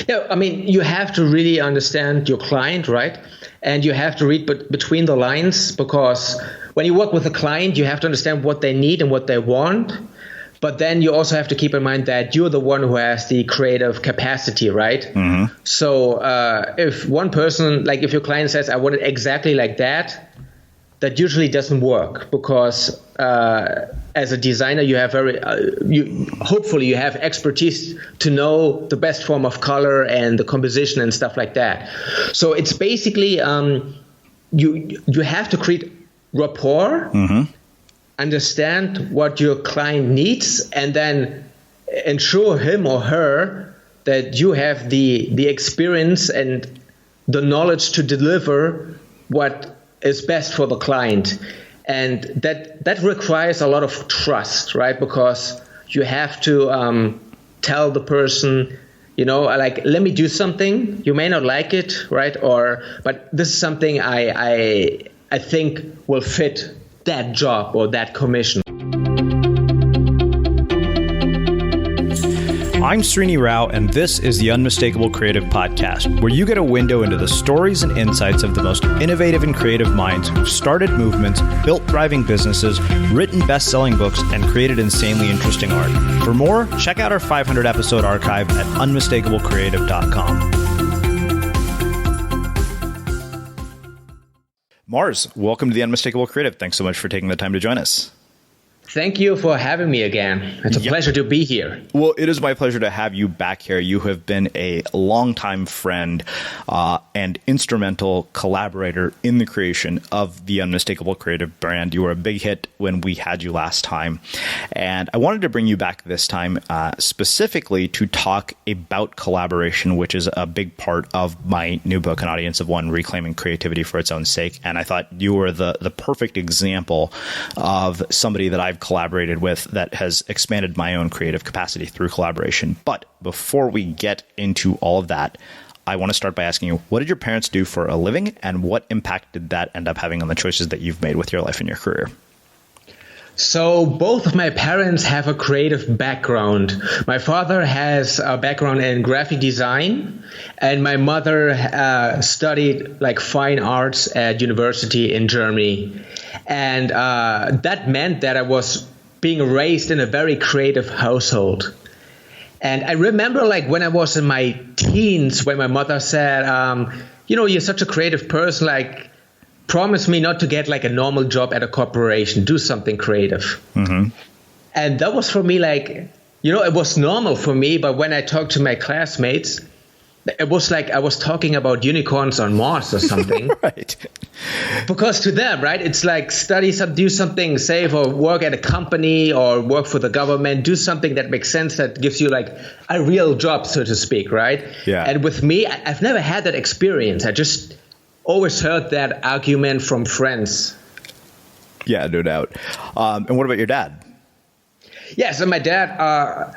Yeah, I mean, you have to really understand your client, right? And you have to read between the lines, because when you work with a client, you have to understand what they need and what they want. But then you also have to keep in mind that you're the one who has the creative capacity, right? Mm-hmm. So if one person, like if your client says, I want it exactly like that, that usually doesn't work, because as a designer, you have hopefully you have expertise to know the best form of color and the composition and stuff like that. So it's basically you have to create rapport, mm-hmm. understand what your client needs, and then ensure him or her that you have the experience and the knowledge to deliver what is best for the client. And that requires a lot of trust, right? Because you have to tell the person, like, let me do something. You may not like it, right? But this is something I think will fit that job or that commission. I'm Srini Rao, and this is the Unmistakable Creative Podcast, where you get a window into the stories and insights of the most innovative and creative minds who've started movements, built thriving businesses, written best-selling books, and created insanely interesting art. For more, check out our 500-episode archive at unmistakablecreative.com. Mars, welcome to the Unmistakable Creative. Thanks so much for taking the time to join us. Thank you for having me again. It's a pleasure to be here. Well, it is my pleasure to have you back here. You have been a longtime friend and instrumental collaborator in the creation of the Unmistakable Creative brand. You were a big hit when we had you last time. And I wanted to bring you back this time specifically to talk about collaboration, which is a big part of my new book, An Audience of One, Reclaiming Creativity for Its Own Sake. And I thought you were the perfect example of somebody that I've collaborated with that has expanded my own creative capacity through collaboration. But before we get into all of that, I want to start by asking you, what did your parents do for a living, and what impact did that end up having on the choices that you've made with your life and your career? So both of my parents have a creative background. My father has a background in graphic design, and my mother studied like fine arts at university in Germany. And that meant that I was being raised in a very creative household. And I remember like when I was in my teens, when my mother said, you're such a creative person, like, promise me not to get like a normal job at a corporation, do something creative. Mm-hmm. And that was for me like, it was normal for me. But when I talked to my classmates, it was like I was talking about unicorns on Mars or something. Right. Because to them, right, it's like study, do something safe, or work at a company or work for the government, do something that makes sense, that gives you like a real job, so to speak, right? Yeah. And with me, I've never had that experience. I just always heard that argument from friends. Yeah, no doubt. And what about your dad? Yeah, so my dad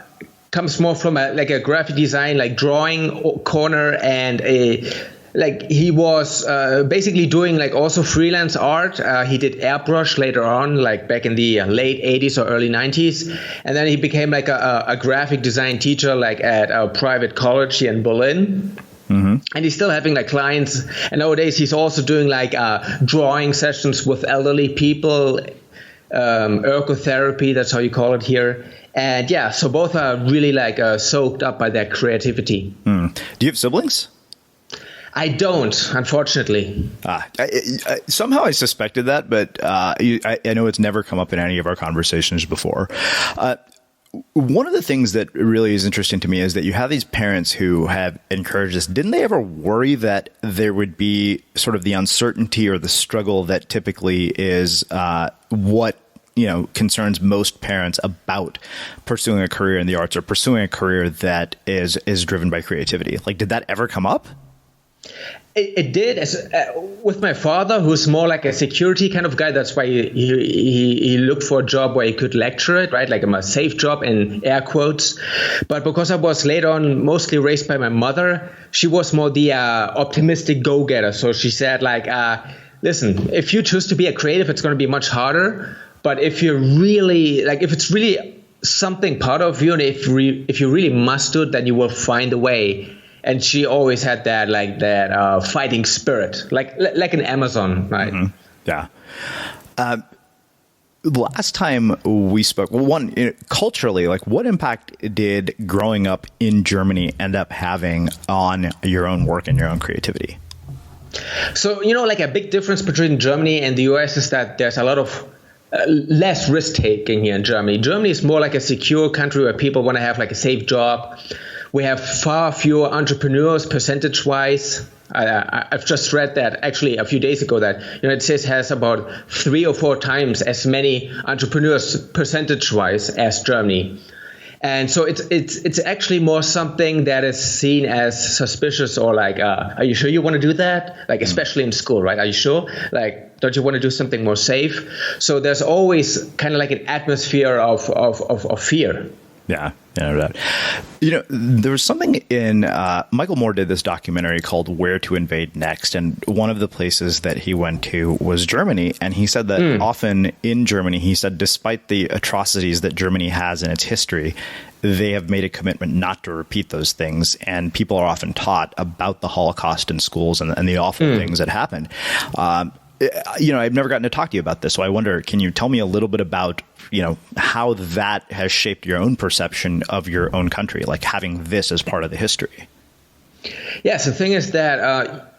comes more from a graphic design, like drawing corner, and he was basically doing like also freelance art. He did airbrush later on, like back in the late 80s or early 90s. And then he became like a graphic design teacher, like at a private college here in Berlin. Mm-hmm. And he's still having like clients. And nowadays he's also doing like drawing sessions with elderly people, ergotherapy, that's how you call it here. And yeah, so both are really like soaked up by their creativity. Mm. Do you have siblings? I don't, unfortunately. Somehow I suspected that, but I know it's never come up in any of our conversations before. One of the things that really is interesting to me is that you have these parents who have encouraged this. Didn't they ever worry that there would be sort of the uncertainty or the struggle that typically is what concerns most parents about pursuing a career in the arts or pursuing a career that is driven by creativity? Like, did that ever come up? It did. With my father, who's more like a security kind of guy. That's why he looked for a job where he could lecture it, right? Like a safe job in air quotes. But because I was later on mostly raised by my mother, she was more the optimistic go-getter. So she said like, listen, if you choose to be a creative, it's going to be much harder. But if you're really like, if it's really something part of you, and if you really must do it, then you will find a way. and she always had that fighting spirit, like an Amazon, right? Mm-hmm. Yeah. Last time we spoke, culturally, like what impact did growing up in Germany end up having on your own work and your own creativity? So, like a big difference between Germany and the US is that there's a lot of less risk taking here in Germany. Germany is more like a secure country where people want to have like a safe job. We have far fewer entrepreneurs percentage wise. I've just read that actually a few days ago that United States has about 3 or 4 times as many entrepreneurs percentage wise as Germany. And so it's actually more something that is seen as suspicious or like, are you sure you want to do that? Like, especially in school, right? Are you sure? Like, don't you want to do something more safe? So there's always kind of like an atmosphere of fear. Yeah. There was something in Michael Moore did this documentary called Where to Invade Next. And one of the places that he went to was Germany. And he said that often in Germany, he said, despite the atrocities that Germany has in its history, they have made a commitment not to repeat those things. And people are often taught about the Holocaust in schools and the awful things that happened. I've never gotten to talk to you about this. So I wonder, can you tell me a little bit about, how that has shaped your own perception of your own country, like having this as part of the history? Yes, the thing is that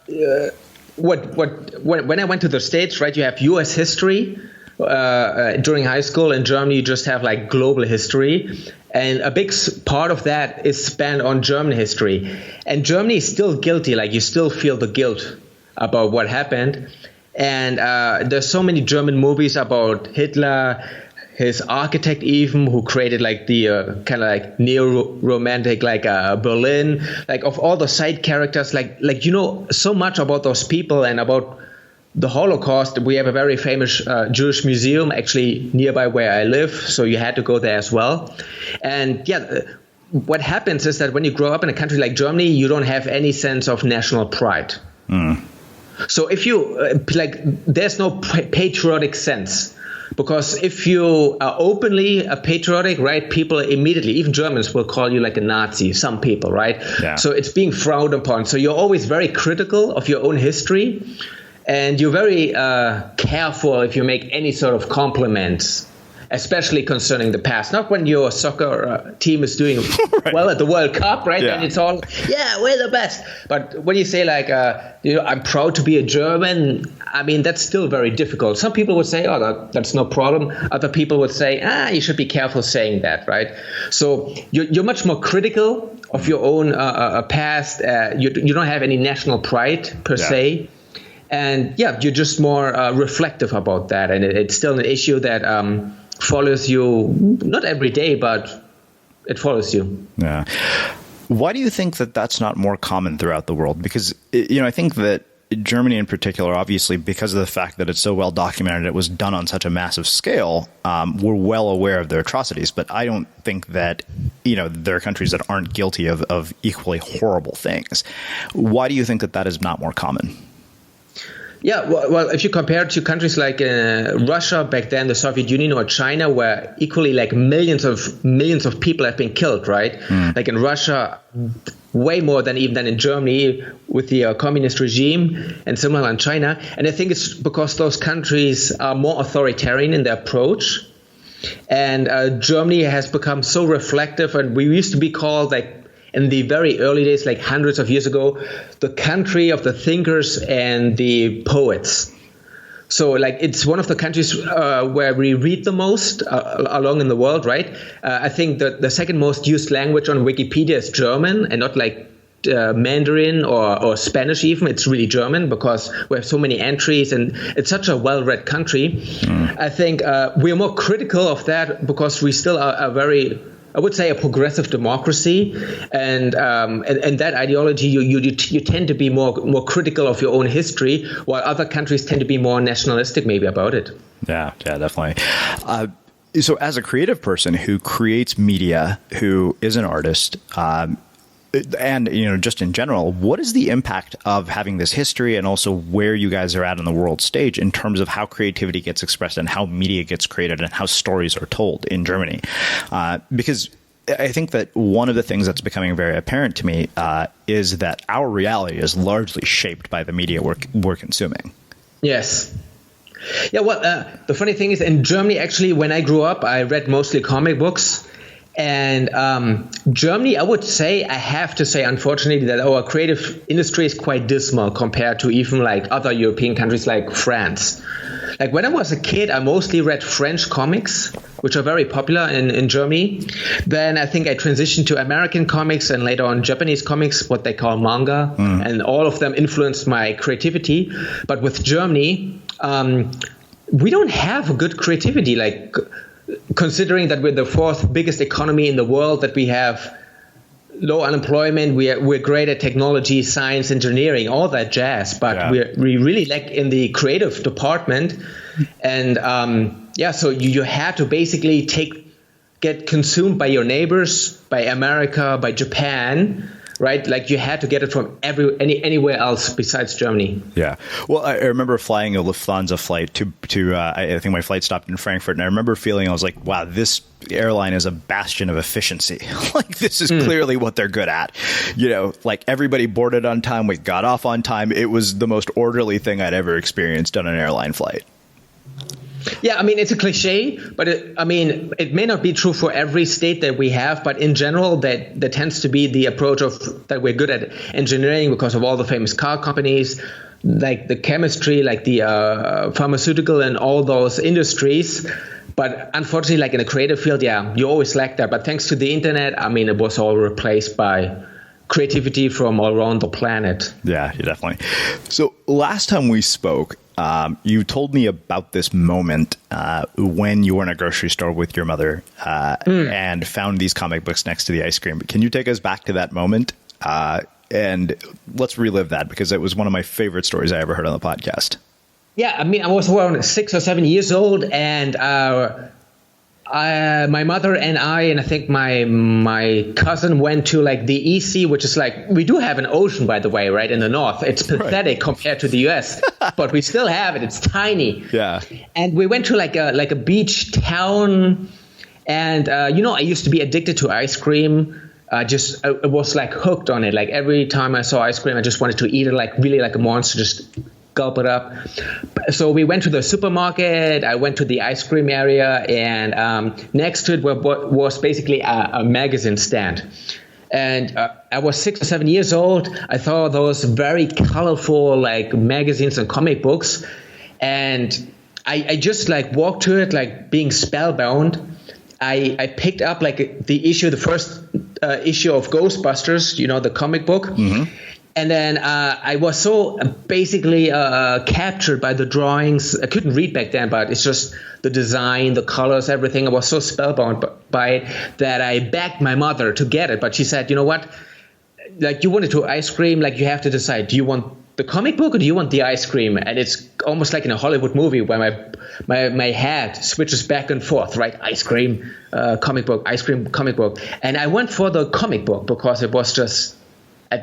when I went to the States, right, you have U.S. history during high school. In Germany, you just have like global history. And a big part of that is spent on German history. And Germany is still guilty. Like, you still feel the guilt about what happened. And there's so many German movies about Hitler, his architect even, who created like the kind of like neo-romantic like Berlin, like of all the side characters, like so much about those people and about the Holocaust. We have a very famous Jewish museum actually nearby where I live, so you had to go there as well. And what happens is that when you grow up in a country like Germany, you don't have any sense of national pride. So if you there's no patriotic sense, because if you are openly a patriotic, right, people immediately, even Germans, will call you like a Nazi. Some people, right? Yeah. So it's being frowned upon. So you're always very critical of your own history, and you're very careful if you make any sort of compliments, especially concerning the past. Not when your soccer team is doing well at the World Cup, right? Yeah. And it's all, we're the best. But when you say like, I'm proud to be a German, I mean, that's still very difficult. Some people would say, that's no problem. Other people would say, you should be careful saying that, right? So you're much more critical of your own past. You don't have any national pride per se. And you're just more reflective about that. And it's still an issue that follows you, not every day, but it follows you. Yeah. Why do you think that that's not more common throughout the world? Because, I think that Germany in particular, obviously, because of the fact that it's so well documented, it was done on such a massive scale, we're well aware of their atrocities. But I don't think that, there are countries that aren't guilty of equally horrible things. Why do you think that is not more common? Yeah, well, if you compare it to countries like Russia back then, the Soviet Union, or China, where equally like millions of people have been killed, right? Like in Russia, way more than in Germany with the communist regime, and similar in China. And I think it's because those countries are more authoritarian in their approach. And Germany has become so reflective, and we used to be called like, in the very early days, like hundreds of years ago, the country of the thinkers and the poets. So like it's one of the countries where we read the most along in the world, right? I think that the second most used language on Wikipedia is German, and not like Mandarin or Spanish even. It's really German, because we have so many entries and it's such a well-read country. I think we're more critical of that because we still are a very, I would say, a progressive democracy, and that ideology, you tend to be more critical of your own history, while other countries tend to be more nationalistic maybe about it. Yeah, definitely. So as a creative person who creates media, who is an artist, and just in general, what is the impact of having this history, and also where you guys are at on the world stage in terms of how creativity gets expressed and how media gets created and how stories are told in Germany? Because I think that one of the things that's becoming very apparent to me is that our reality is largely shaped by the media we're consuming. Yes. Yeah, well, the funny thing is, in Germany, actually, when I grew up, I read mostly comic books. And Germany, I would say, I have to say, unfortunately, that our creative industry is quite dismal compared to even like other European countries like France. Like when I was a kid, I mostly read French comics, which are very popular in Germany. Then I think I transitioned to American comics and later on Japanese comics, what they call manga. And all of them influenced my creativity. But with Germany, we don't have a good creativity, like considering that we're the fourth biggest economy in the world, that we have low unemployment, we're great at technology, science, engineering, all that jazz, but we really lack in the creative department. And so you had to basically get consumed by your neighbors, by America, by Japan, right? Like you had to get it from anywhere else besides Germany. Yeah. Well, I remember flying a Lufthansa flight to I think my flight stopped in Frankfurt, and I remember feeling, I was like, wow, this airline is a bastion of efficiency. Like this is clearly what they're good at. You know, like everybody boarded on time. We got off on time. It was the most orderly thing I'd ever experienced on an airline flight. Yeah, I mean, it's a cliche, but it may not be true for every state that we have, but in general, that tends to be the approach of that we're good at engineering because of all the famous car companies, like the chemistry, like the pharmaceutical and all those industries. But unfortunately, like in the creative field, you always lack that. But thanks to the internet, I mean, it was all replaced by creativity from all around the planet. Yeah, definitely. So last time we spoke, you told me about this moment when you were in a grocery store with your mother and found these comic books next to the ice cream. Can you take us back to that moment? And let's relive that, because it was one of my favorite stories I ever heard on the podcast. Yeah, I mean, I was around 6 or 7 years old, and my mother and I think my cousin went to like the EC, which is like, we do have an ocean, by the way, right in the north. It's pathetic compared to the US, but we still have it. It's tiny. Yeah. And we went to like a beach town, and I used to be addicted to ice cream. I was like hooked on it. Like every time I saw ice cream, I just wanted to eat it like really like a monster, just gulp it up. So we went to the supermarket. I went to the ice cream area, and next to it was basically a magazine stand. And I was 6 or 7 years old. I saw those very colorful like magazines and comic books, and I just like walked to it like being spellbound. I picked up like the first issue of Ghostbusters, the comic book. Mm-hmm. And then I was so basically captured by the drawings. I couldn't read back then, but it's just the design, the colors, everything. I was so spellbound by it that I begged my mother to get it. But she said, you know what? Like, you wanted to ice cream, like you have to decide. Do you want the comic book or do you want the ice cream? And it's almost like in a Hollywood movie where my head switches back and forth, right? Ice cream, comic book, ice cream, comic book. And I went for the comic book because it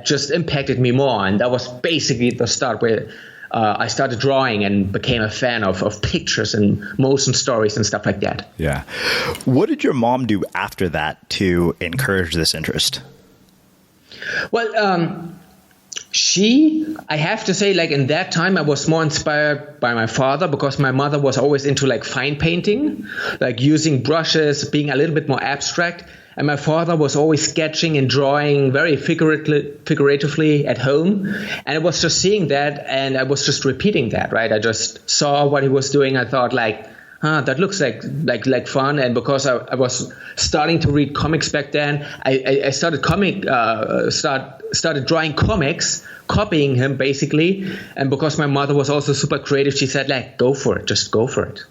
just impacted me more. And that was basically the start where I started drawing and became a fan of pictures and motion stories and stuff like that. Yeah. What did your mom do after that to encourage this interest? Well, I have to say, like in that time, I was more inspired by my father because my mother was always into like fine painting, like using brushes, being a little bit more abstract. And my father was always sketching and drawing very figuratively at home. And I was just seeing that, and I was just repeating that, right? I just saw what he was doing. I thought like, that looks like fun. And because I was starting to read comics back then, I started drawing comics, copying him basically. And because my mother was also super creative, she said like, go for it, just go for it.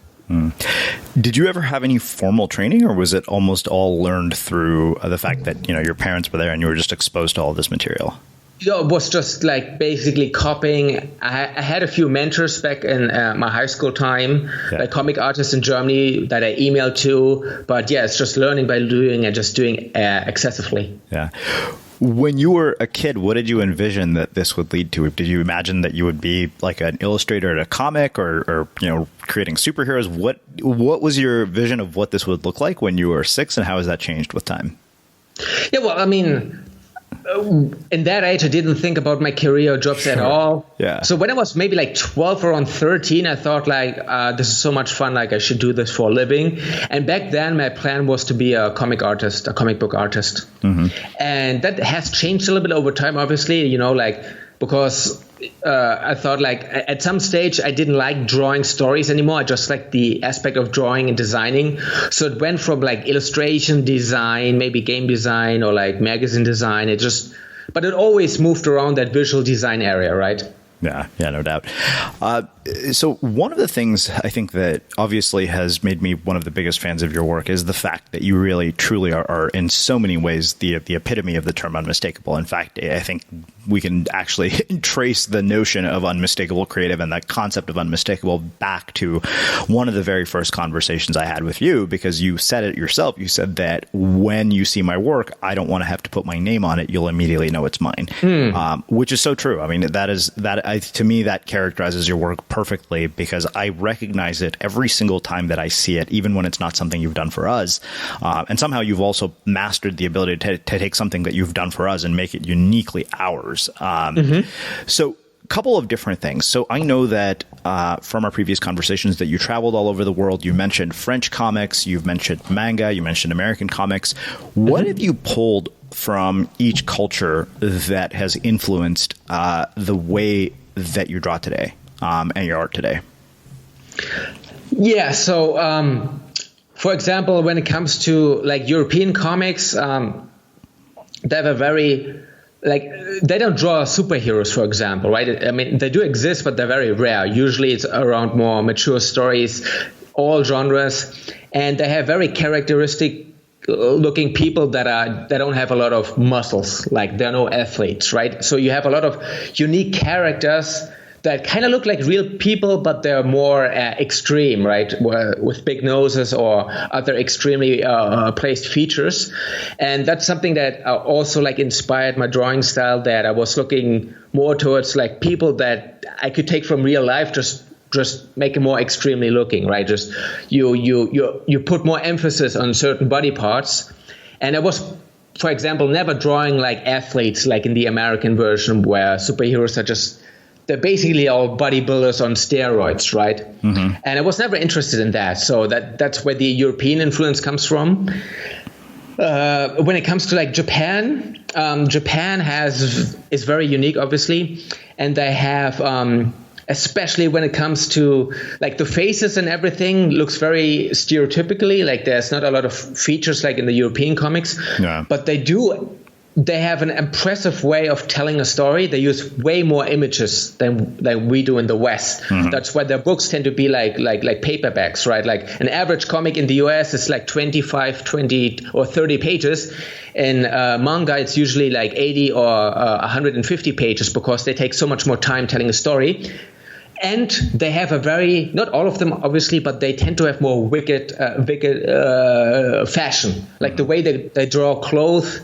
Did you ever have any formal training, or was it almost all learned through the fact that, your parents were there and you were just exposed to all this material? It was just like basically copying. I had a few mentors back in my high school time, like comic artists in Germany that I emailed to. But yeah, it's just learning by doing and just doing excessively. Yeah. When you were a kid, what did you envision that this would lead to? Did you imagine that you would be like an illustrator at a comic or creating superheroes? What was your vision of what this would look like when you were 6, and how has that changed with time? Yeah, well, I mean, in that age, I didn't think about my career or jobs at all. Yeah. So when I was maybe like 12 or on 13, I thought like, this is so much fun. Like I should do this for a living. And back then my plan was to be a comic artist, a comic book artist. And that has changed a little bit over time, obviously, like because I thought like at some stage I didn't like drawing stories anymore. I just liked the aspect of drawing and designing. So it went from like illustration design, maybe game design or like magazine design. But it always moved around that visual design area, right? Yeah, no doubt. So one of the things I think that obviously has made me one of the biggest fans of your work is the fact that you really, truly are in so many ways the epitome of the term unmistakable. In fact, I think we can actually trace the notion of unmistakable creative and that concept of unmistakable back to one of the very first conversations I had with you, because you said it yourself. You said that when you see my work, I don't want to have to put my name on it. You'll immediately know it's mine, which is so true. I mean, to me, that characterizes your work perfectly, because I recognize it every single time that I see it, even when it's not something you've done for us. And somehow you've also mastered the ability to take something that you've done for us and make it uniquely ours. So a couple of different things. So I know that from our previous conversations that you traveled all over the world. You mentioned French comics, you've mentioned manga, you mentioned American comics. What have you pulled from each culture that has influenced the way that you draw today and your art today? Yeah, so for example, when it comes to like European comics, they have a very they don't draw superheroes, for example, right? I mean, they do exist, but they're very rare. Usually it's around more mature stories, all genres, and they have very characteristic looking people that don't have a lot of muscles, like they're no athletes, right? So you have a lot of unique characters that kind of look like real people, but they're more extreme, right? With big noses or other extremely placed features. And that's something that also like inspired my drawing style, that I was looking more towards like people that I could take from real life, just make it more extremely looking, right? Just you put more emphasis on certain body parts. And I was, for example, never drawing like athletes, like in the American version where superheroes are they're basically all bodybuilders on steroids, right? And I was never interested in that. So that's where the European influence comes from. When it comes to like Japan, Japan is very unique, obviously, and they have especially when it comes to like the faces and everything looks very stereotypically, like there's not a lot of features like in the European comics, but they have an impressive way of telling a story. They use way more images than we do in the West. That's why their books tend to be like paperbacks, right? Like an average comic in the US is like 25, 20 or 30 pages. In manga, it's usually like 80 or 150 pages, because they take so much more time telling a story. And they have not all of them obviously, but they tend to have more wicked fashion. Like the way they draw clothes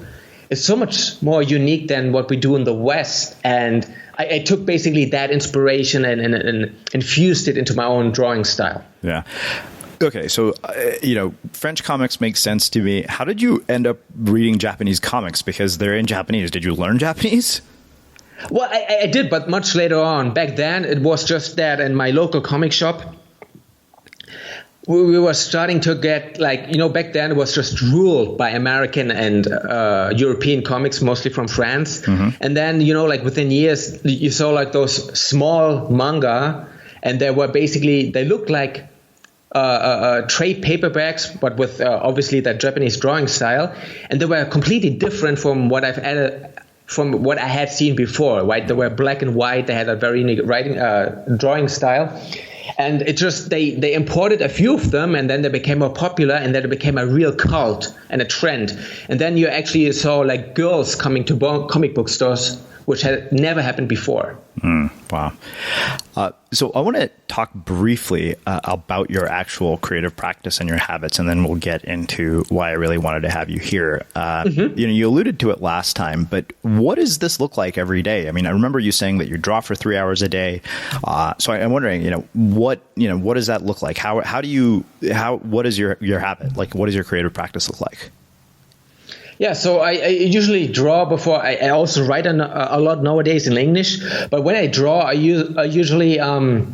is so much more unique than what we do in the West. And I took basically that inspiration and infused it into my own drawing style. Yeah. Okay, so, French comics make sense to me. How did you end up reading Japanese comics? Because they're in Japanese. Did you learn Japanese? Well, I did, but much later on. Back then, it was just that in my local comic shop, we were starting to get back then it was just ruled by American and European comics, mostly from France. And then, within years, you saw like those small manga, and they looked like trade paperbacks, but with obviously that Japanese drawing style. And they were completely different from what I had seen before, right? They were black and white. They had a very unique drawing style. And it just, they imported a few of them, and then they became more popular, and then it became a real cult and a trend. And then you actually saw like girls coming to comic book stores, which had never happened before. Wow. So I want to talk briefly about your actual creative practice and your habits, and then we'll get into why I really wanted to have you here. You alluded to it last time, but what does this look like every day? I mean, I remember you saying that you draw for 3 hours a day. So I'm wondering, what does that look like? What is your habit? Like, what does your creative practice look like? Yeah, so I usually draw before I also write a lot nowadays in English. But when I draw, I usually I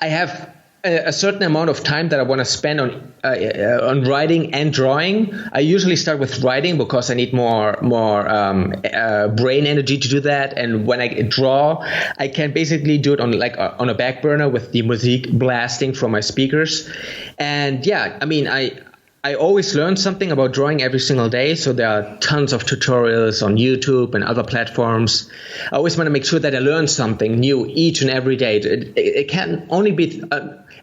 have a certain amount of time that I want to spend on writing and drawing. I usually start with writing because I need more brain energy to do that. And when I draw, I can basically do it on a back burner with the music blasting from my speakers. And yeah, I mean, I always learn something about drawing every single day. So there are tons of tutorials on YouTube and other platforms. I always want to make sure that I learn something new each and every day. It can only be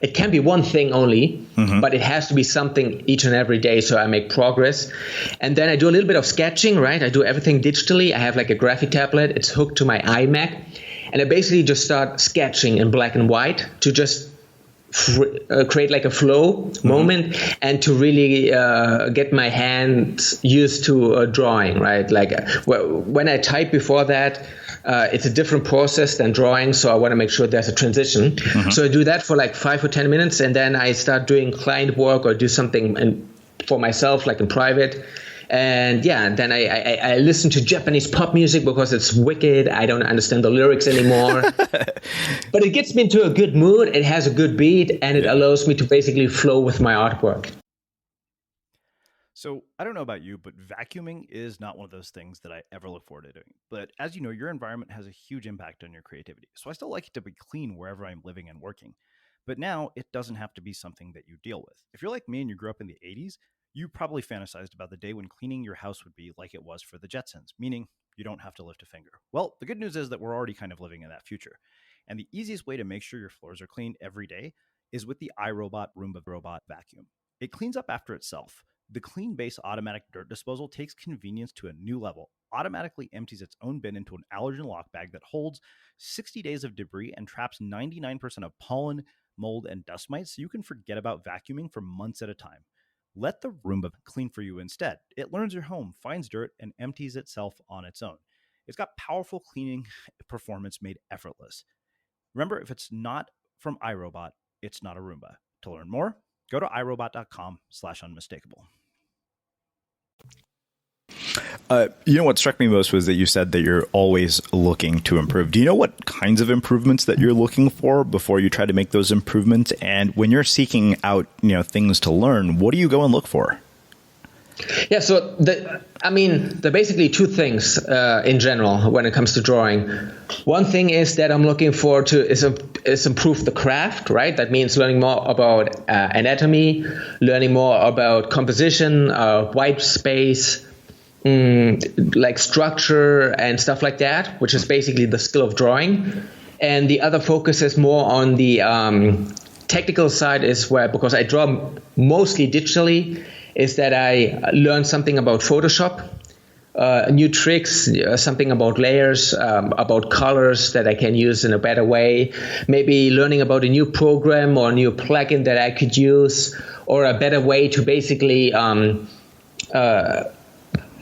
it can be one thing only, but it has to be something each and every day so I make progress. And then I do a little bit of sketching, right? I do everything digitally. I have like a graphic tablet. It's hooked to my iMac. And I basically just start sketching in black and white to just create like a flow moment and to really get my hands used to drawing, right? Like when I type before that, it's a different process than drawing, so I want to make sure there's a transition. So I do that for like 5 or 10 minutes, and then I start doing client work or do something for myself, like in private. And yeah, and then I listen to Japanese pop music because it's wicked. I don't understand the lyrics anymore. But it gets me into a good mood. It has a good beat, and it allows me to basically flow with my artwork. So I don't know about you, but vacuuming is not one of those things that I ever look forward to doing. But as you know, your environment has a huge impact on your creativity. So I still like it to be clean wherever I'm living and working. But now it doesn't have to be something that you deal with. If you're like me and you grew up in the 80s, you probably fantasized about the day when cleaning your house would be like it was for the Jetsons, meaning you don't have to lift a finger. Well, the good news is that we're already kind of living in that future. And the easiest way to make sure your floors are clean every day is with the iRobot Roomba Robot Vacuum. It cleans up after itself. The Clean Base automatic dirt disposal takes convenience to a new level, automatically empties its own bin into an allergen lock bag that holds 60 days of debris and traps 99% of pollen, mold, and dust mites, so you can forget about vacuuming for months at a time. Let the Roomba clean for you instead. It learns your home, finds dirt, and empties itself on its own. It's got powerful cleaning performance made effortless. Remember, if it's not from iRobot, it's not a Roomba. To learn more, go to irobot.com/unmistakable. You know what struck me most was that you said that you're always looking to improve. Do you know what kinds of improvements that you're looking for before you try to make those improvements? And when you're seeking out, things to learn, what do you go and look for? Yeah, so there are basically two things in general when it comes to drawing. One thing is that I'm looking for is improve the craft, right? That means learning more about anatomy, learning more about composition, white space, like structure and stuff like that, which is basically the skill of drawing. And the other focus is more on the technical side, because I draw mostly digitally, is that I learn something about Photoshop, new tricks, something about layers, about colors that I can use in a better way, maybe learning about a new program or a new plugin that I could use, or a better way to basically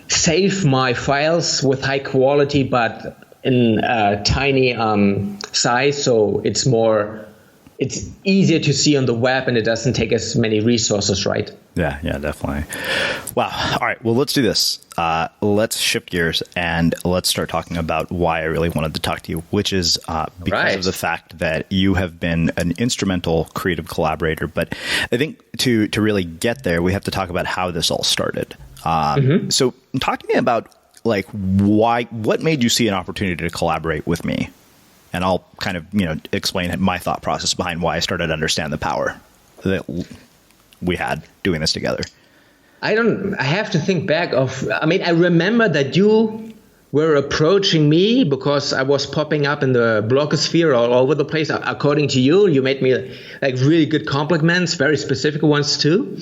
save my files with high quality but in tiny size, so it's easier to see on the web and it doesn't take as many resources, right? Yeah, definitely. Wow. All right. Well, let's do this. Let's shift gears and let's start talking about why I really wanted to talk to you, which is because of the fact that you have been an instrumental creative collaborator. But I think to really get there, we have to talk about how this all started. So talk to me about what made you see an opportunity to collaborate with me? And I'll kind of, explain my thought process behind why I started to understand the power that we had doing this together. I have to think back I remember that you were approaching me because I was popping up in the blogosphere all over the place. According to you, you made me like really good compliments, very specific ones too.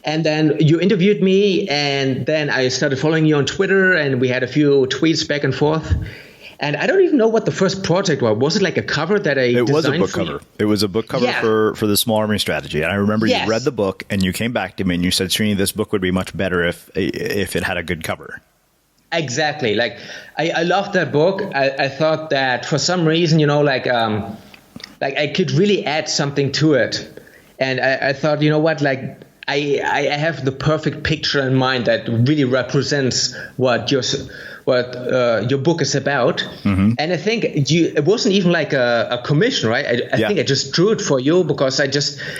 And then you interviewed me, and then I started following you on Twitter, and we had a few tweets back and forth. And I don't even know what the first project was. Was it like a cover that I designed? It was a book cover. It was a book cover for the Small Army Strategy. And I remember you read the book and you came back to me and you said, Srini, this book would be much better if it had a good cover. Exactly. Like I loved that book. I thought that for some reason, I could really add something to it. And I thought, you know what, like I have the perfect picture in mind that really represents what your book is about. And I think it wasn't even like a commission, right? I think I just drew it for you because it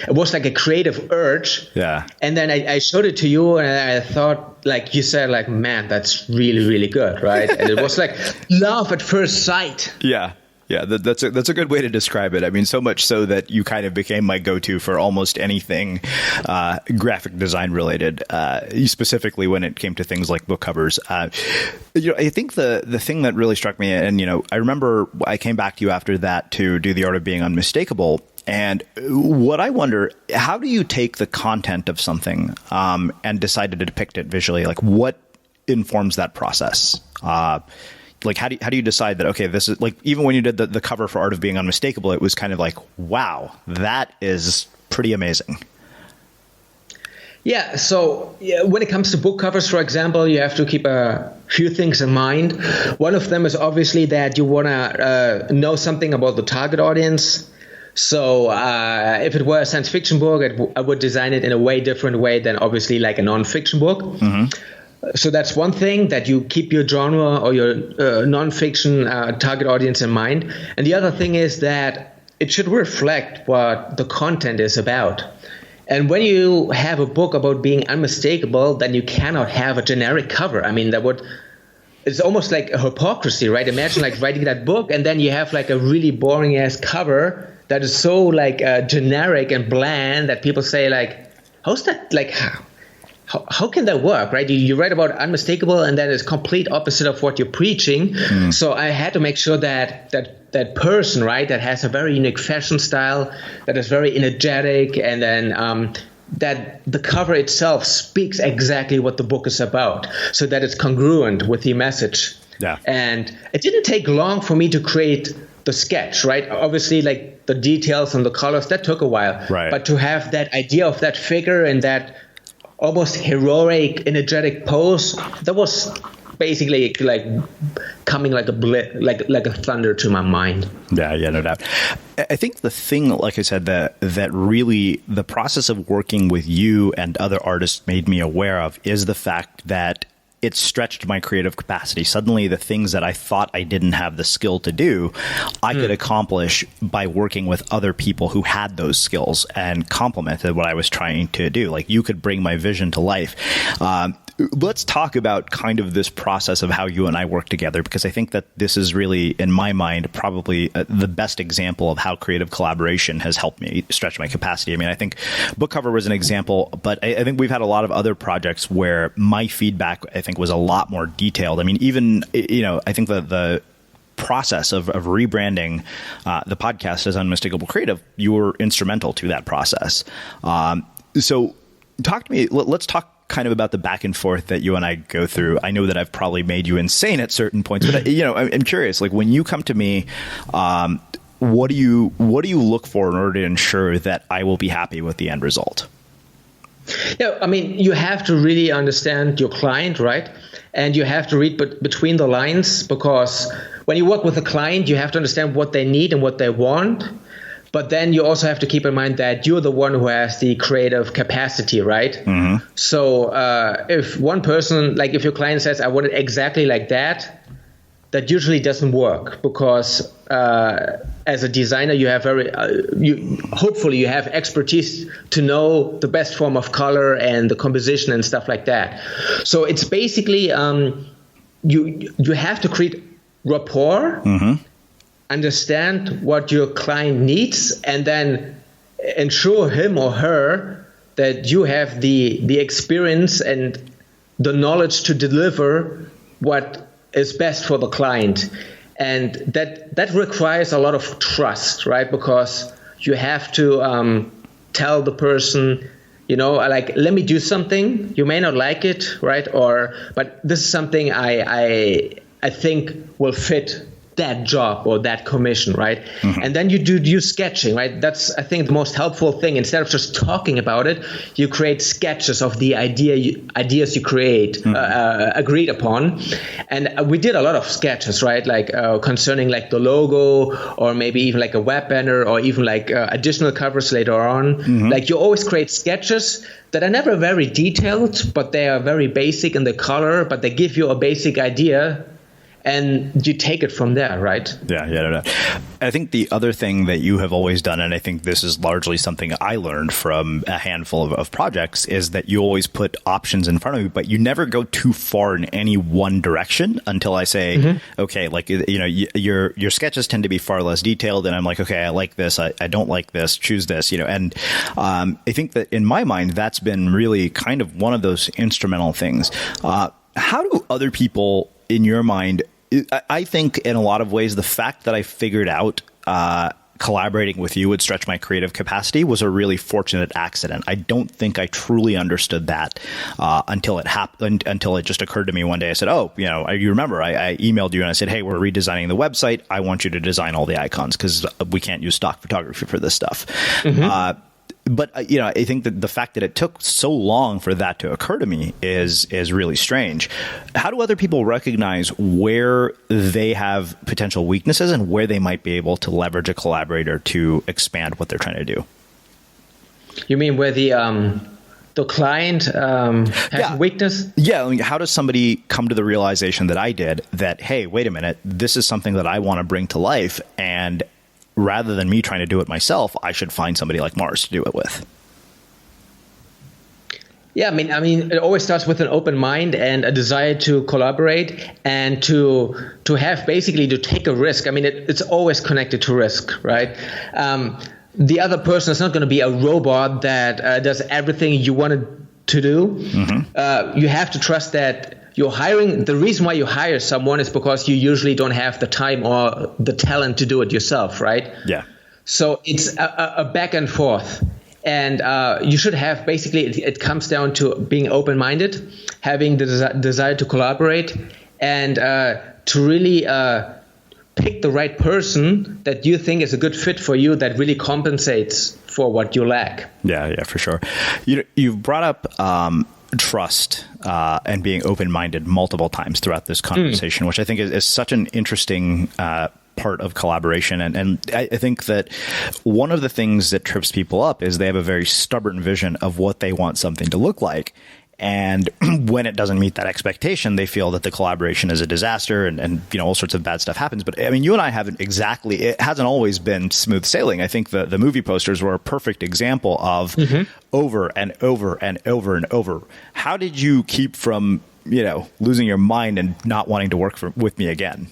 was like a creative urge. Yeah. And then I showed it to you, and I thought, like you said, like, man, that's really, really good, right? And it was like love at first sight. Yeah. Yeah, that's a good way to describe it. I mean, so much so that you kind of became my go-to for almost anything graphic design related, specifically when it came to things like book covers. I think the thing that really struck me, and I remember I came back to you after that to do The Art of Being Unmistakable. And what I wonder, how do you take the content of something and decide to depict it visually? Like, what informs that process? Like, how do you decide that, okay, this is like, even when you did the cover for Art of Being Unmistakable, it was kind of like, wow, that is pretty amazing. Yeah. So when it comes to book covers, for example, you have to keep a few things in mind. One of them is obviously that you want to know something about the target audience. So if it were a science fiction book, I would design it in a way different way than obviously like a nonfiction book. So that's one thing, that you keep your genre or your nonfiction target audience in mind. And the other thing is that it should reflect what the content is about. And when you have a book about being unmistakable, then you cannot have a generic cover. I mean, it's almost like a hypocrisy, right? Imagine like writing that book and then you have like a really boring ass cover that is so like generic and bland that people say like, how's that, like, how can that work, right? You write about unmistakable and then it's complete opposite of what you're preaching. So I had to make sure that person, right, that has a very unique fashion style, that is very energetic, and then that the cover itself speaks exactly what the book is about, so that it's congruent with the message. Yeah. And it didn't take long for me to create the sketch, right? Obviously, like the details and the colors, that took a while. Right. But to have that idea of that figure and that almost heroic, energetic pose, that was basically like coming like a thunder to my mind. Yeah, no doubt. I think the thing, like I said, that really the process of working with you and other artists made me aware of is the fact that it stretched my creative capacity. Suddenly, the things that I thought I didn't have the skill to do, I could accomplish by working with other people who had those skills and complemented what I was trying to do. Like, you could bring my vision to life. Let's talk about kind of this process of how you and I work together, because I think that this is really, in my mind, probably the best example of how creative collaboration has helped me stretch my capacity. I mean, I think book cover was an example, but I think we've had a lot of other projects where my feedback, I think, was a lot more detailed. I mean, even, I think the process of rebranding the podcast as Unmistakable Creative, you were instrumental to that process. So talk to me, let's talk kind of about the back and forth that you and I go through. I know that I've probably made you insane at certain points, but I'm curious, like, when you come to me, what do you look for in order to ensure that I will be happy with the end result? Yeah, I mean, you have to really understand your client, right? And you have to read between the lines, because when you work with a client, you have to understand what they need and what they want. But then you also have to keep in mind that you're the one who has the creative capacity, right? So if one person, like if your client says, I want it exactly like that, that usually doesn't work, because as a designer, you have hopefully you have expertise to know the best form of color and the composition and stuff like that. So it's basically you have to create rapport, understand what your client needs, and then ensure him or her that you have the experience and the knowledge to deliver what is best for the client. And that requires a lot of trust, right? Because you have to tell the person, like, let me do something. You may not like it, right? But this is something I think will fit that job or that commission, right? And then you do sketching, right? That's, I think, the most helpful thing. Instead of just talking about it, you create sketches of the ideas you create, agreed upon. And we did a lot of sketches, right? Like concerning like the logo, or maybe even like a web banner, or even like additional covers later on. Like you always create sketches that are never very detailed, but they are very basic in the color, but they give you a basic idea, and you take it from there, right? Yeah. I think the other thing that you have always done, and I think this is largely something I learned from a handful of projects, is that you always put options in front of you, but you never go too far in any one direction until I say, okay, like, you know, your sketches tend to be far less detailed, and I'm like, okay, I like this, I don't like this, choose this, you know, and I think that in my mind, that's been really kind of one of those instrumental things. How do other people, in your mind, I think in a lot of ways, the fact that I figured out collaborating with you would stretch my creative capacity was a really fortunate accident. I don't think I truly understood that until it happened, until it just occurred to me one day. I said, oh, you know, you remember I emailed you and I said, hey, we're redesigning the website. I want you to design all the icons because we can't use stock photography for this stuff. But, you know, I think that the fact that it took so long for that to occur to me is really strange. How do other people recognize where they have potential weaknesses and where they might be able to leverage a collaborator to expand what they're trying to do? You mean where the client has weakness? Yeah. I mean, how does somebody come to the realization that I did that, hey, wait a minute, this is something that I want to bring to life, and rather than me trying to do it myself, I should find somebody like Mars to do it with? Yeah, I mean, it always starts with an open mind and a desire to collaborate and to have basically to take a risk. I mean, it's always connected to risk, right? The other person is not going to be a robot that does everything you wanted to do. You have to trust that you're hiring. The reason why you hire someone is because you usually don't have the time or the talent to do it yourself, right? Yeah. So it's a back and forth. And you should have, basically, it comes down to being open-minded, having the desire to collaborate, and to really pick the right person that you think is a good fit for you, that really compensates for what you lack. Yeah, for sure. You've brought up trust and being open-minded multiple times throughout this conversation, which I think is such an interesting part of collaboration. And I think that one of the things that trips people up is they have a very stubborn vision of what they want something to look like. And when it doesn't meet that expectation, they feel that the collaboration is a disaster, and you know, all sorts of bad stuff happens. But I mean, you and I haven't exactly, it hasn't always been smooth sailing. I think the movie posters were a perfect example of over and over and over and over. How did you keep from, you know, losing your mind and not wanting to work with me again?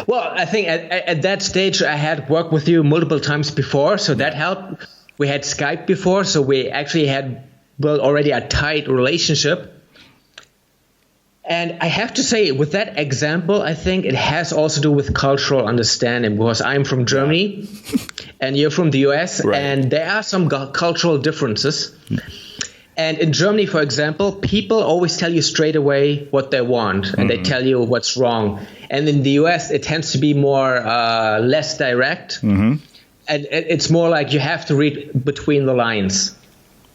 Well, I think at that stage, I had worked with you multiple times before, so that helped. We had Skype before, so we actually had built already a tight relationship. And I have to say, with that example, I think it has also to do with cultural understanding, because I'm from Germany and you're from the US, right. And there are some cultural differences. And in Germany, for example, people always tell you straight away what they want, and they tell you what's wrong. And in the US, it tends to be more less direct. And it's more like you have to read between the lines.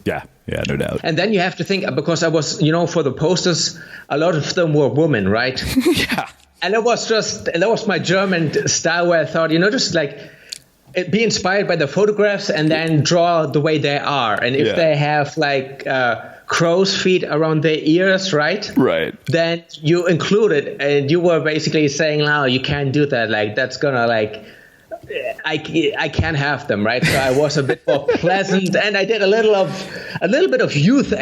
Yeah, no doubt. And then you have to think, because I was, you know, for the posters, a lot of them were women, right? Yeah. And that was my German style, where I thought, you know, just like be inspired by the photographs and then draw the way they are. And if they have like crow's feet around their ears, right? Then you include it, and you were basically saying, no, you can't do that. Like, that's gonna like, I can't have them, right? So I was a bit more pleasant, and I did a little bit of youth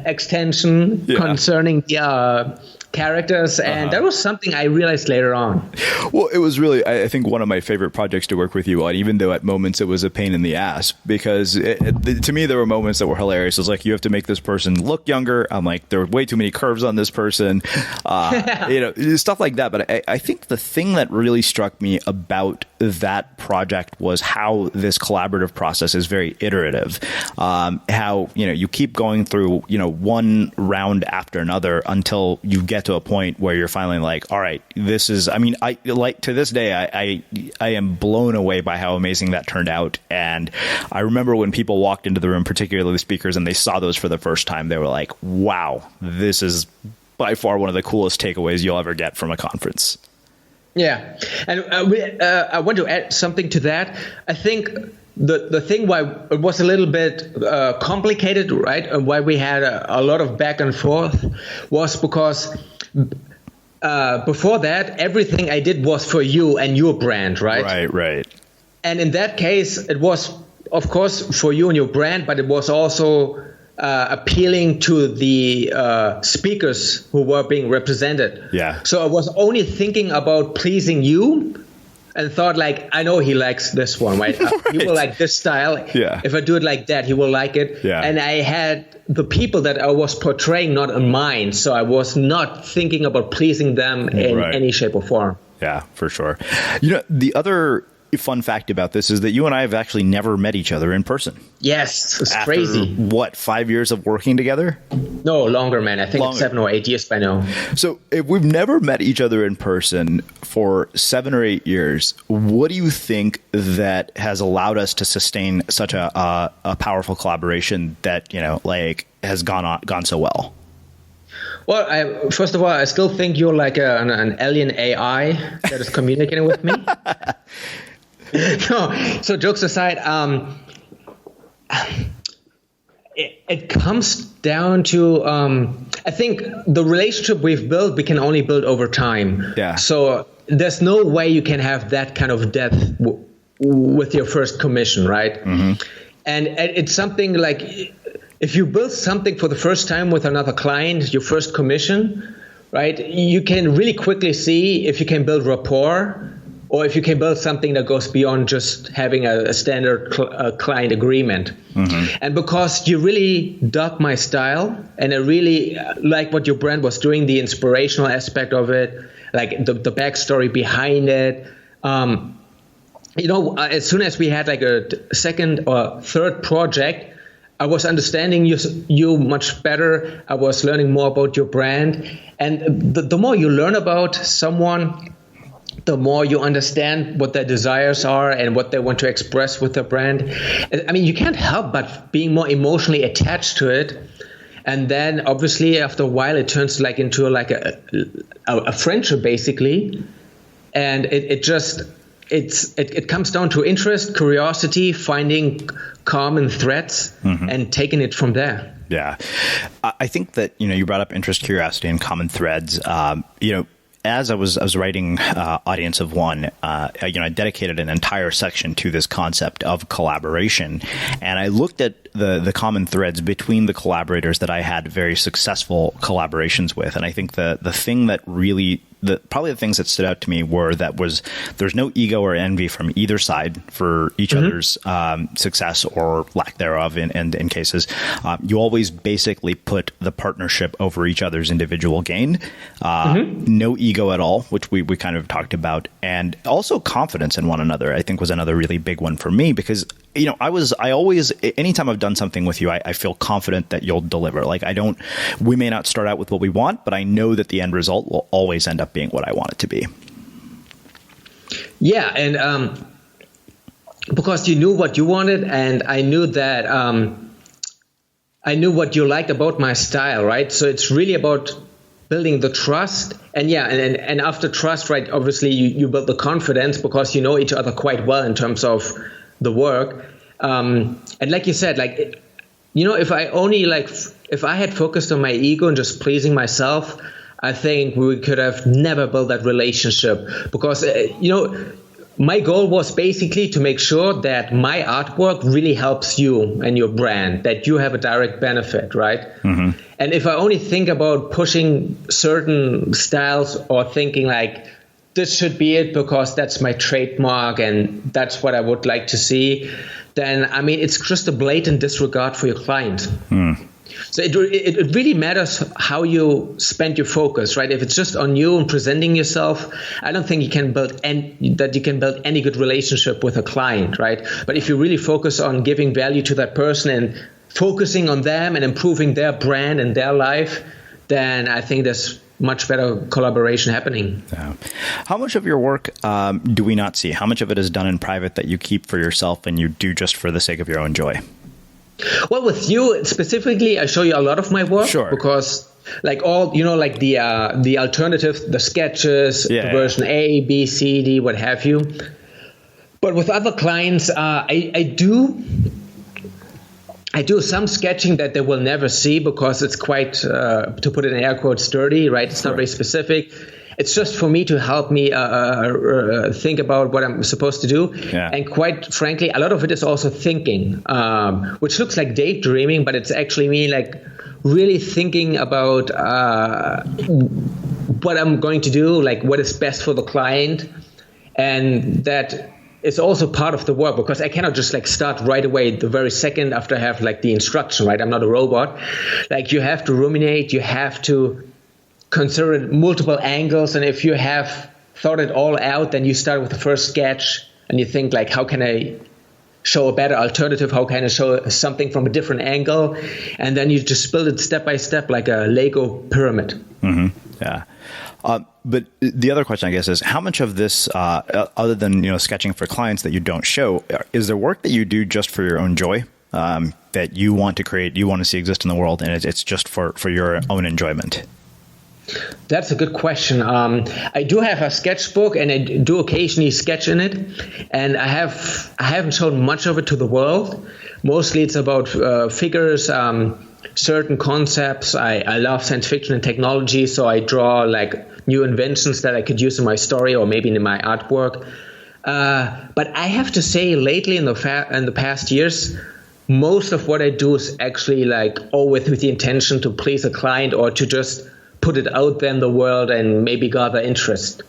extension concerning the characters, and that was something I realized later on. Well, it was really, I think, one of my favorite projects to work with you on, even though at moments it was a pain in the ass, because to me there were moments that were hilarious. It was like, you have to make this person look younger. I'm like, there are way too many curves on this person, you know, stuff like that. But I think the thing that really struck me about that project was how this collaborative process is very iterative. How, you know, you keep going through, you know, one round after another until you get get to a point where you're finally like, all right, this is, I mean, I like to this day, I am blown away by how amazing that turned out. And I remember when people walked into the room, particularly speakers, and they saw those for the first time, they were like, wow, this is by far one of the coolest takeaways you'll ever get from a conference. Yeah. And I want to add something to that. I think the thing why it was a little bit complicated, right, and why we had a lot of back and forth was because before that, everything I did was for you and your brand, right? Right. And in that case, it was, of course, for you and your brand, but it was also appealing to the speakers who were being represented. Yeah. So I was only thinking about pleasing you and thought, like, I know he likes this one, right? He will like this style. Yeah. If I do it like that, he will like it. Yeah. And I had the people that I was portraying not in mind. So I was not thinking about pleasing them in any shape or form. Yeah, for sure. You know, the other fun fact about this is that you and I have actually never met each other in person. Yes, it's After, crazy. What, 5 years of working together? No, longer, man. I think it's 7 or 8 years by now. So if we've never met each other in person for 7 or 8 years, what do you think that has allowed us to sustain such a powerful collaboration that, you know, like has gone so well? Well, first of all, I still think you're like an alien AI that is communicating with me. No, so jokes aside, it comes down to, I think the relationship we've built, we can only build over time. Yeah. So there's no way you can have that kind of depth with your first commission, right? Mm-hmm. And it's something like, if you build something for the first time with another client, your first commission, right, you can really quickly see if you can build rapport or if you can build something that goes beyond just having a standard client agreement. Mm-hmm. And because you really dug my style and I really like what your brand was doing, the inspirational aspect of it, like the backstory behind it, you know, as soon as we had like a second or third project, I was understanding you much better. I was learning more about your brand. And the more you learn about someone, the more you understand what their desires are and what they want to express with their brand. I mean, you can't help but being more emotionally attached to it. And then obviously after a while, it turns like into like a friendship basically. And it comes down to interest, curiosity, finding common threads, mm-hmm. and taking it from there. Yeah. I think that, you know, you brought up interest, curiosity, and common threads. You know, as I was writing Audience of One, I dedicated an entire section to this concept of collaboration, and I looked at the common threads between the collaborators that I had very successful collaborations with, and I think the thing that really probably the things that stood out to me were there's no ego or envy from either side for each mm-hmm. other's success or lack thereof in cases. You always basically put the partnership over each other's individual gain. Mm-hmm. No ego at all, which we kind of talked about, and also confidence in one another, I think, was another really big one for me because, you know, I always, anytime I've done something with you, I feel confident that you'll deliver. Like we may not start out with what we want, but I know that the end result will always end up being what I want it to be. Yeah. And because you knew what you wanted, and I knew that I knew what you liked about my style, right? So it's really about building the trust. And yeah, and after trust, right, obviously you build the confidence because you know each other quite well in terms of the work. And like you said, like, you know, if I had focused on my ego and just pleasing myself, I think we could have never built that relationship because, you know, my goal was basically to make sure that my artwork really helps you and your brand, that you have a direct benefit, right? Mm-hmm. And if I only think about pushing certain styles or thinking like, this should be it because that's my trademark and that's what I would like to see, then, I mean, it's just a blatant disregard for your client. Mm. So it really matters how you spend your focus, right? If it's just on you and presenting yourself, I don't think you can build any good relationship with a client, right? But if you really focus on giving value to that person and focusing on them and improving their brand and their life, then I think there's much better collaboration happening. Yeah. How much of your work do we not see? How much of it is done in private that you keep for yourself and you do just for the sake of your own joy? Well, with you specifically, I show you a lot of my work. Sure. Because like all, like the alternative, the sketches, the version A, B, C, D, what have you. But with other clients, I do some sketching that they will never see because it's quite, to put it in air quotes, dirty, right? It's not very specific. It's just for me to help me think about what I'm supposed to do. Yeah. And quite frankly, a lot of it is also thinking, which looks like daydreaming, but it's actually me like really thinking about what I'm going to do, like what is best for the client. And that is also part of the work because I cannot just like start right away the very second after I have like the instruction, right? I'm not a robot. Like you have to ruminate, you have to consider multiple angles, and if you have thought it all out, then you start with the first sketch and you think like, how can I show a better alternative? How can I show something from a different angle? And then you just build it step by step like a Lego pyramid. Mm-hmm. Yeah. But the other question, I guess, is how much of this, other than sketching for clients that you don't show, is there work that you do just for your own joy, that you want to create, you want to see exist in the world, and it's just for your own enjoyment? That's a good question. I do have a sketchbook, and I do occasionally sketch in it. And I haven't shown much of it to the world. Mostly, it's about figures, certain concepts. I love science fiction and technology, so I draw like new inventions that I could use in my story or maybe in my artwork. But I have to say, lately in the past years, most of what I do is actually like always with the intention to please a client or to just put it out there in the world and maybe gather interest.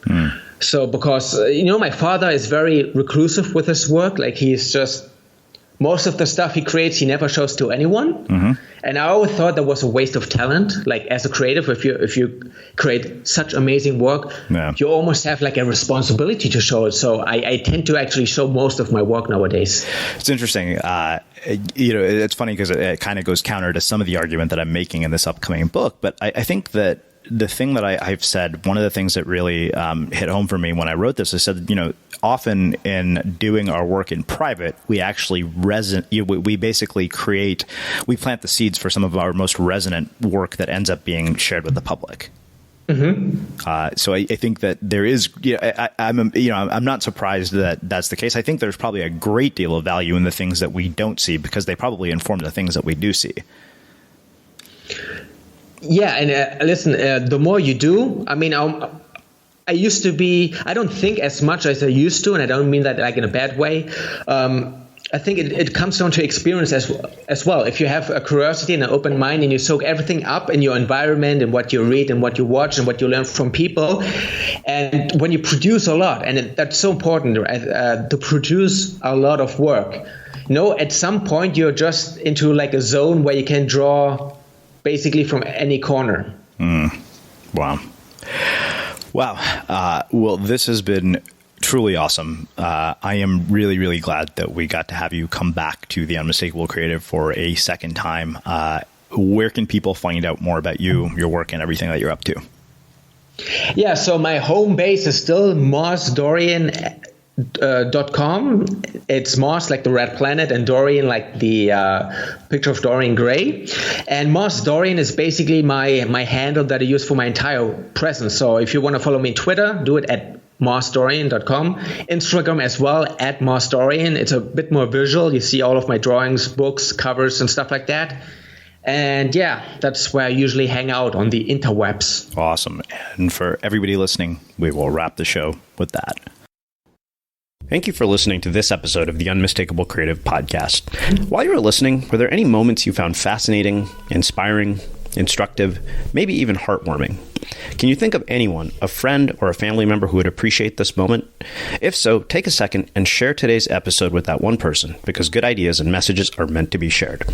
So because, my father is very reclusive with his work. Like he's just, most of the stuff he creates, he never shows to anyone. Mm-hmm. And I always thought that was a waste of talent. Like as a creative, if you create such amazing work, you almost have like a responsibility to show it. So I tend to actually show most of my work nowadays. It's interesting. It's funny because it kind of goes counter to some of the argument that I'm making in this upcoming book. But I think that the thing that I've said, one of the things that really hit home for me when I wrote this, I said, often in doing our work in private, we actually we basically we plant the seeds for some of our most resonant work that ends up being shared with the public. Mm-hmm. So I think that there is, I'm not surprised that that's the case. I think there's probably a great deal of value in the things that we don't see because they probably inform the things that we do see. Yeah, and listen, the more you do, I mean, I used to be, I don't think as much as I used to, and I don't mean that like in a bad way. I think it comes down to experience as well. If you have a curiosity and an open mind and you soak everything up in your environment and what you read and what you watch and what you learn from people, and when you produce a lot, and that's so important, to produce a lot of work. At some point you're just into like a zone where you can draw basically from any corner. Wow. Well, this has been truly awesome. I am really, really glad that we got to have you come back to The Unmistakable Creative for a second time. Where can people find out more about you, your work, and everything that you're up to? Yeah, so my home base is still Mars Dorian. .com. It's Mars like the red planet and Dorian like the picture of Dorian Gray. And Mars Dorian is basically my handle that I use for my entire presence. So if you want to follow me on Twitter, do it at marsdorian.com. Instagram as well, at Mars Dorian. It's a bit more visual. You see all of my drawings, books, covers, and stuff like that. And yeah, that's where I usually hang out on the interwebs. Awesome. And for everybody listening, we will wrap the show with that. Thank you for listening to this episode of the Unmistakable Creative Podcast. While you were listening, were there any moments you found fascinating, inspiring, instructive, maybe even heartwarming? Can you think of anyone, a friend or a family member who would appreciate this moment? If so, take a second and share today's episode with that one person, because good ideas and messages are meant to be shared.